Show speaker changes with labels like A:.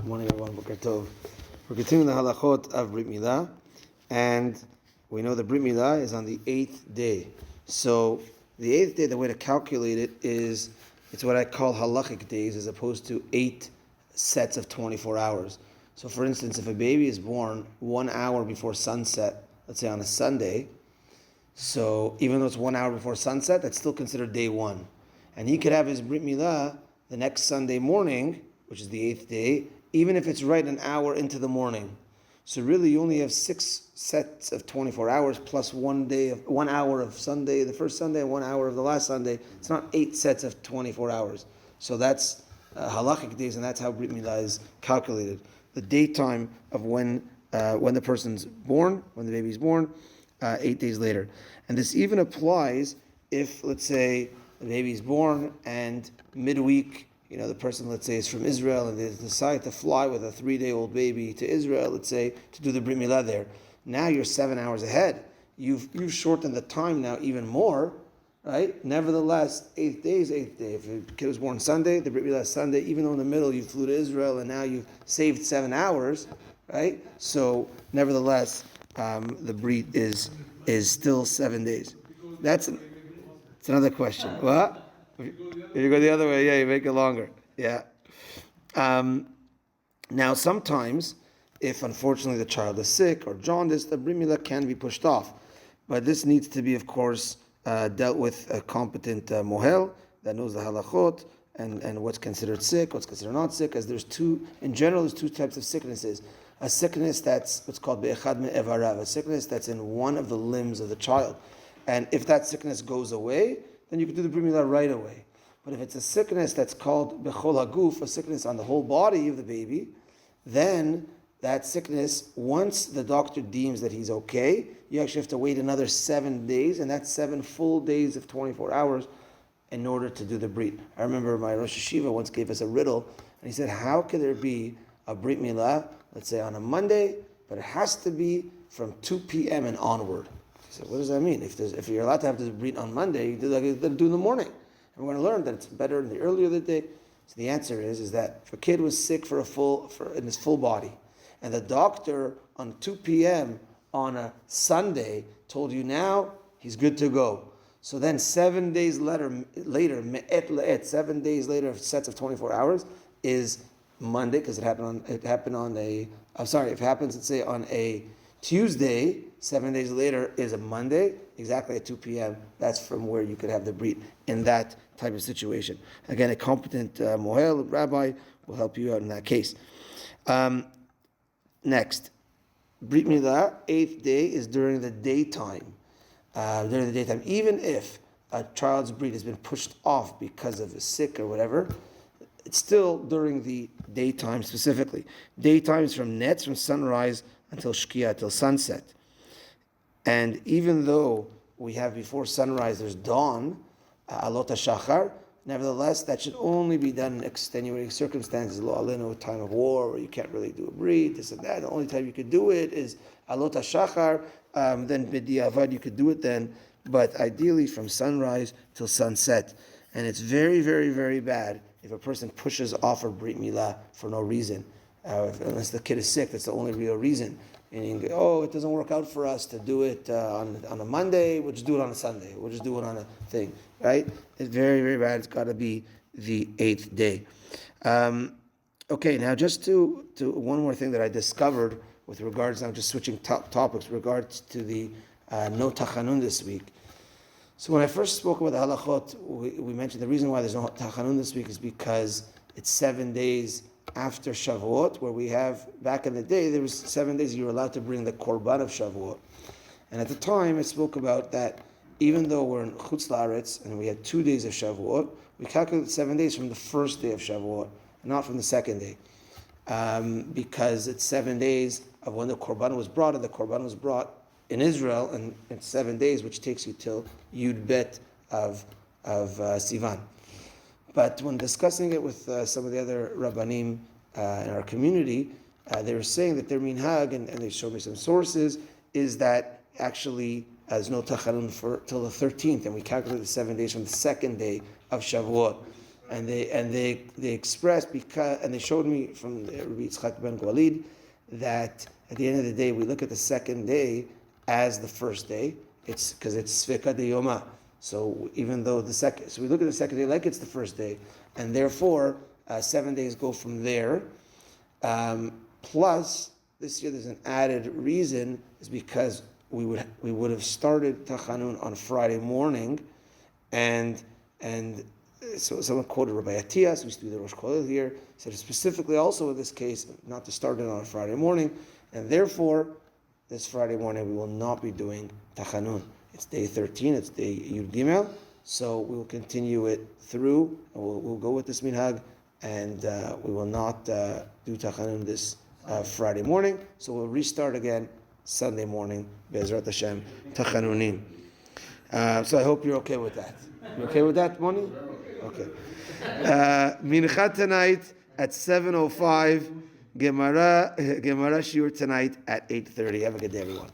A: Good morning, everyone. Boker Tov. We're continuing the Halachot of Brit Mila, and we know that Brit Mila is on the 8th day. So the 8th day, the way to calculate it is, it's what I call halachic days, as opposed to 8 sets of 24 hours. So for instance, if a baby is born 1 hour before sunset, let's say on a Sunday, so even though it's 1 hour before sunset, that's still considered day 1. And he could have his Brit Milah the next Sunday morning, which is the 8th day, even if it's right an hour into the morning. So really you only have 6 sets of 24 hours plus 1 hour of Sunday, the first Sunday, and 1 hour of the last Sunday. It's not 8 sets of 24 hours. So that's halachic days, and that's how Brit Milah is calculated. The daytime of when the person's born, when the baby's born, 8 days later. And this even applies if, let's say, the baby's born and midweek, the person, let's say, is from Israel and they decide to fly with a 3-day-old baby to Israel, let's say, to do the Brit Milah there. Now you're 7 hours ahead. You've shortened the time now even more, right? Nevertheless, 8th day is 8th day. If your kid was born Sunday, the Brit Milah is Sunday, even though in the middle you flew to Israel and now you've saved 7 hours, right? So nevertheless, the Brit is still 7 days. It's another question. What? If you go the other way, you make it longer. Yeah. Now, sometimes, if unfortunately the child is sick or jaundiced, the Brit Milah can be pushed off. But this needs to be, of course, dealt with a competent mohel that knows the halachot and what's considered sick, what's considered not sick, as there's two types of sicknesses. A sickness that's what's called be'echad me'evarav, a sickness that's in one of the limbs of the child. And if that sickness goes away, then you can do the Brit Milah right away. But if it's a sickness that's called bechol haguf, a sickness on the whole body of the baby, then that sickness, once the doctor deems that he's okay, you actually have to wait another 7 days, and that's 7 full days of 24 hours in order to do the Brit. I remember my Rosh Hashiva once gave us a riddle, and he said, how can there be a Brit Milah, let's say on a Monday, but it has to be from 2 p.m. and onward? He said, what does that mean? If you're allowed to have the Brit on Monday, you do like you do in the morning. And we're going to learn that it's better in the earlier the day. So the answer is that if a kid was sick in his full body, and the doctor on 2 p.m. on a Sunday told you now he's good to go. So then 7 days later, 7 days later, sets of 24 hours is Monday, because if it happens, let's say on a Tuesday, 7 days later is a Monday, exactly at 2 p.m. That's from where you could have the Brit in that type of situation. Again, a competent mohel, rabbi, will help you out in that case. Next, Brit Milah, 8th day, is during the daytime. Even if a child's Brit has been pushed off because of a sick or whatever, it's still during the daytime specifically. Daytime is from sunrise until Shkia, till sunset. And even though we have before sunrise, there's dawn, alot shachar, nevertheless, that should only be done in extenuating circumstances, lo alenu, time of war, where you can't really do a Brit, this and that. The only time you could do it is alot shachar, then b'diavad, you could do it then, but ideally from sunrise till sunset. And it's very, very, very bad if a person pushes off a Brit Milah for no reason. Unless the kid is sick, that's the only real reason. Meaning, it doesn't work out for us to do it on a Monday, we'll just do it on a Sunday. We'll just do it on a thing, right? It's very, very bad. It's got to be the 8th day. Okay, now just to one more thing that I discovered with regards, I'm just switching topics, with regards to the no tachanun this week. So when I first spoke about the halachot, we mentioned the reason why there's no tachanun this week is because it's 7 days after Shavuot, where we have, back in the day, there was 7 days you were allowed to bring the korban of Shavuot. And at the time, I spoke about that even though we're in Chutz La'aretz and we had 2 days of Shavuot, we calculated 7 days from the first day of Shavuot, not from the second day. Because it's 7 days of when the korban was brought, and the korban was brought in Israel, and it's 7 days, which takes you till Yud Bet of Sivan. But when discussing it with some of the other Rabbanim in our community, they were saying that their minhag, and they showed me some sources, is that actually there's no tachanun till the 13th, and we calculated the 7 days from the second day of Shavuot. and they expressed and they showed me from Rabbi Yitzchak ben Gwalid that at the end of the day we look at the second day as the first day. It's because it's Sveka de Yoma. So even though so we look at the second day like it's the first day, and therefore 7 days go from there. Plus, this year there's an added reason is because we would have started Tachanun on Friday morning, and so someone quoted Rabbi Atiyas, who used to be the Rosh Kollel here, said specifically also in this case not to start it on a Friday morning, and therefore this Friday morning we will not be doing Tachanun. It's day 13, it's day Yud Gimel, so we will continue it through, and we'll go with this minhag, and we will not do Tachanun this Friday morning, so we'll restart again Sunday morning, Be'ezrat Hashem, Tachanunim. So I hope you're okay with that. You okay with that, Moni? Okay. Mincha tonight at 7:05. Gemara shiur tonight at 8:30. Have a good day, everyone.